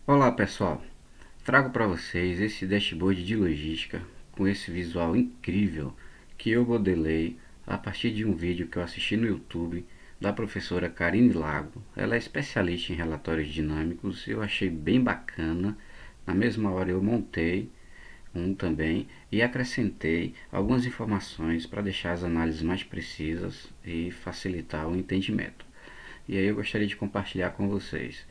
Olá pessoal, trago para vocês esse dashboard de logística com esse visual incrível que eu modelei a partir de um vídeo que eu assisti no YouTube da professora Karine Lago. Ela é especialista em relatórios dinâmicos, eu achei bem bacana. Na mesma hora eu montei um também e acrescentei algumas informações para deixar as análises mais precisas e facilitar o entendimento. E aí eu gostaria de compartilhar com vocês.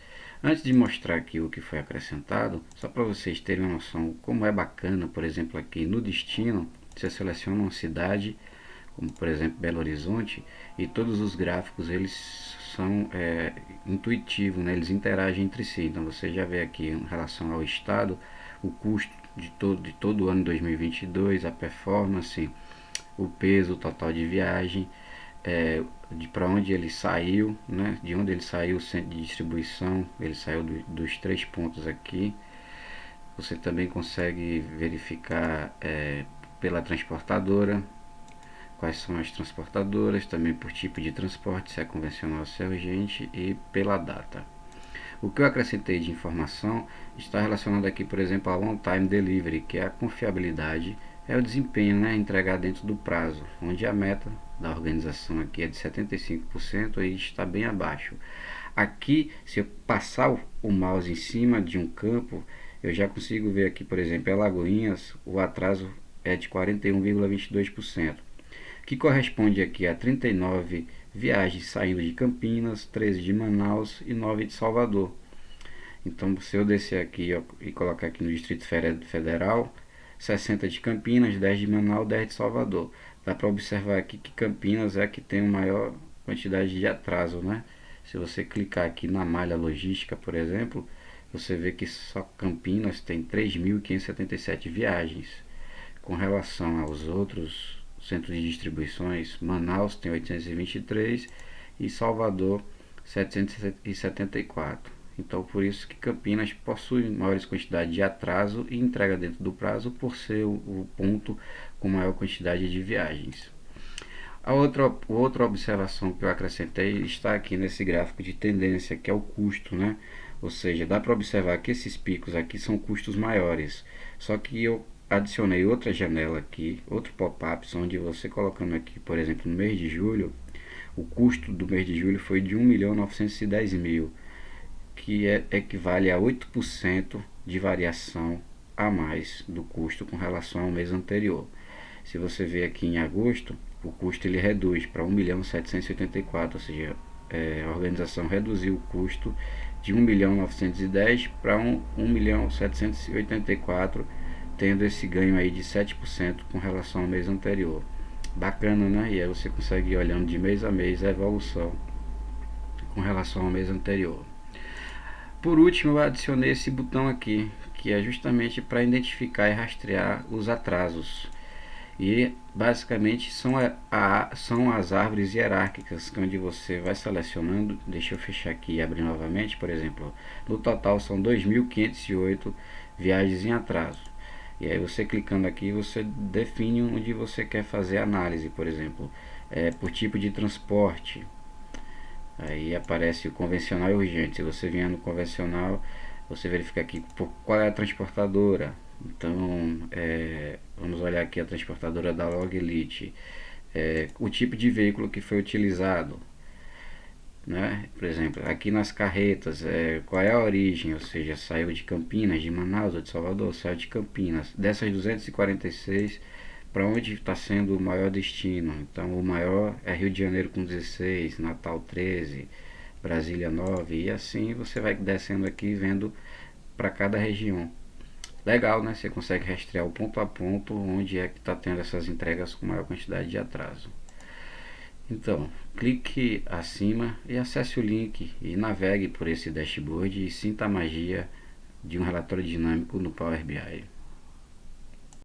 Antes de mostrar aqui o que foi acrescentado, só para vocês terem uma noção como é bacana, por exemplo, aqui no destino, você seleciona uma cidade, como por exemplo Belo Horizonte, e todos os gráficos eles são intuitivos, né? Eles interagem entre si. Então você já vê aqui em relação ao estado, o custo de todo o ano 2022, a performance, o peso total de viagem, de para onde ele saiu, né? De onde ele saiu, o centro de distribuição, ele saiu dos 3 pontos aqui. Você também consegue verificar pela transportadora, quais são as transportadoras, também por tipo de transporte, se é convencional ou se é urgente, e pela data. O que eu acrescentei de informação está relacionado aqui, por exemplo, ao on-time delivery, que é a confiabilidade, é o desempenho, né, entregar dentro do prazo, onde a meta da organização aqui é de 75% e está bem abaixo. Aqui, se eu passar o mouse em cima de um campo, eu já consigo ver aqui, por exemplo, em Alagoinhas, o atraso é de 41,22%, que corresponde aqui a 39 viagens saindo de Campinas, 13 de Manaus e 9 de Salvador. Então, se eu descer aqui e colocar aqui no Distrito Federal, 60 de Campinas, 10 de Manaus, 10 de Salvador. Dá para observar aqui que Campinas é a que tem a maior quantidade de atraso, né? Se você clicar aqui na malha logística, por exemplo, você vê que só Campinas tem 3.577 viagens. Com relação aos outros centros de distribuições, Manaus tem 823 e Salvador 774. Então, por isso que Campinas possui maiores quantidades de atraso e entrega dentro do prazo, por ser o ponto com maior quantidade de viagens. A outra observação que eu acrescentei está aqui nesse gráfico de tendência, que é o custo, né? Ou seja, dá para observar que esses picos aqui são custos maiores. Só que eu adicionei outra janela aqui, outro pop-up, onde você colocando aqui, por exemplo, no mês de julho, o custo do mês de julho foi de 1.910.000, que equivale a 8% de variação a mais do custo com relação ao mês anterior. Se você ver aqui em agosto, o custo ele reduz para 1.784.000, ou seja, a organização reduziu o custo de 1.910.000 para 1.784.000, tendo esse ganho aí de 7% com relação ao mês anterior. Bacana, né? E aí você consegue ir olhando de mês a mês a evolução com relação ao mês anterior. Por último, eu adicionei esse botão aqui, que é justamente para identificar e rastrear os atrasos. E basicamente são as árvores hierárquicas, onde você vai selecionando. Deixa eu fechar aqui e abrir novamente. Por exemplo, no total são 2.508 viagens em atraso. E aí você clicando aqui, você define onde você quer fazer análise, por exemplo, por tipo de transporte. Aí aparece o convencional e urgente. Se você vier no convencional, você verifica aqui por qual é a transportadora. Então, vamos olhar aqui a transportadora da Log Elite, o tipo de veículo que foi utilizado, né? Por exemplo, aqui nas carretas, qual é a origem, ou seja, saiu de Campinas, de Manaus ou de Salvador, saiu de Campinas. Dessas 246, para onde está sendo o maior destino? Então, o maior é Rio de Janeiro com 16, Natal 13, Brasília 9, e assim você vai descendo aqui vendo para cada região. Legal, né? Você consegue rastrear o ponto a ponto onde é que está tendo essas entregas com maior quantidade de atraso. Então, clique acima e acesse o link e navegue por esse dashboard e sinta a magia de um relatório dinâmico no Power BI.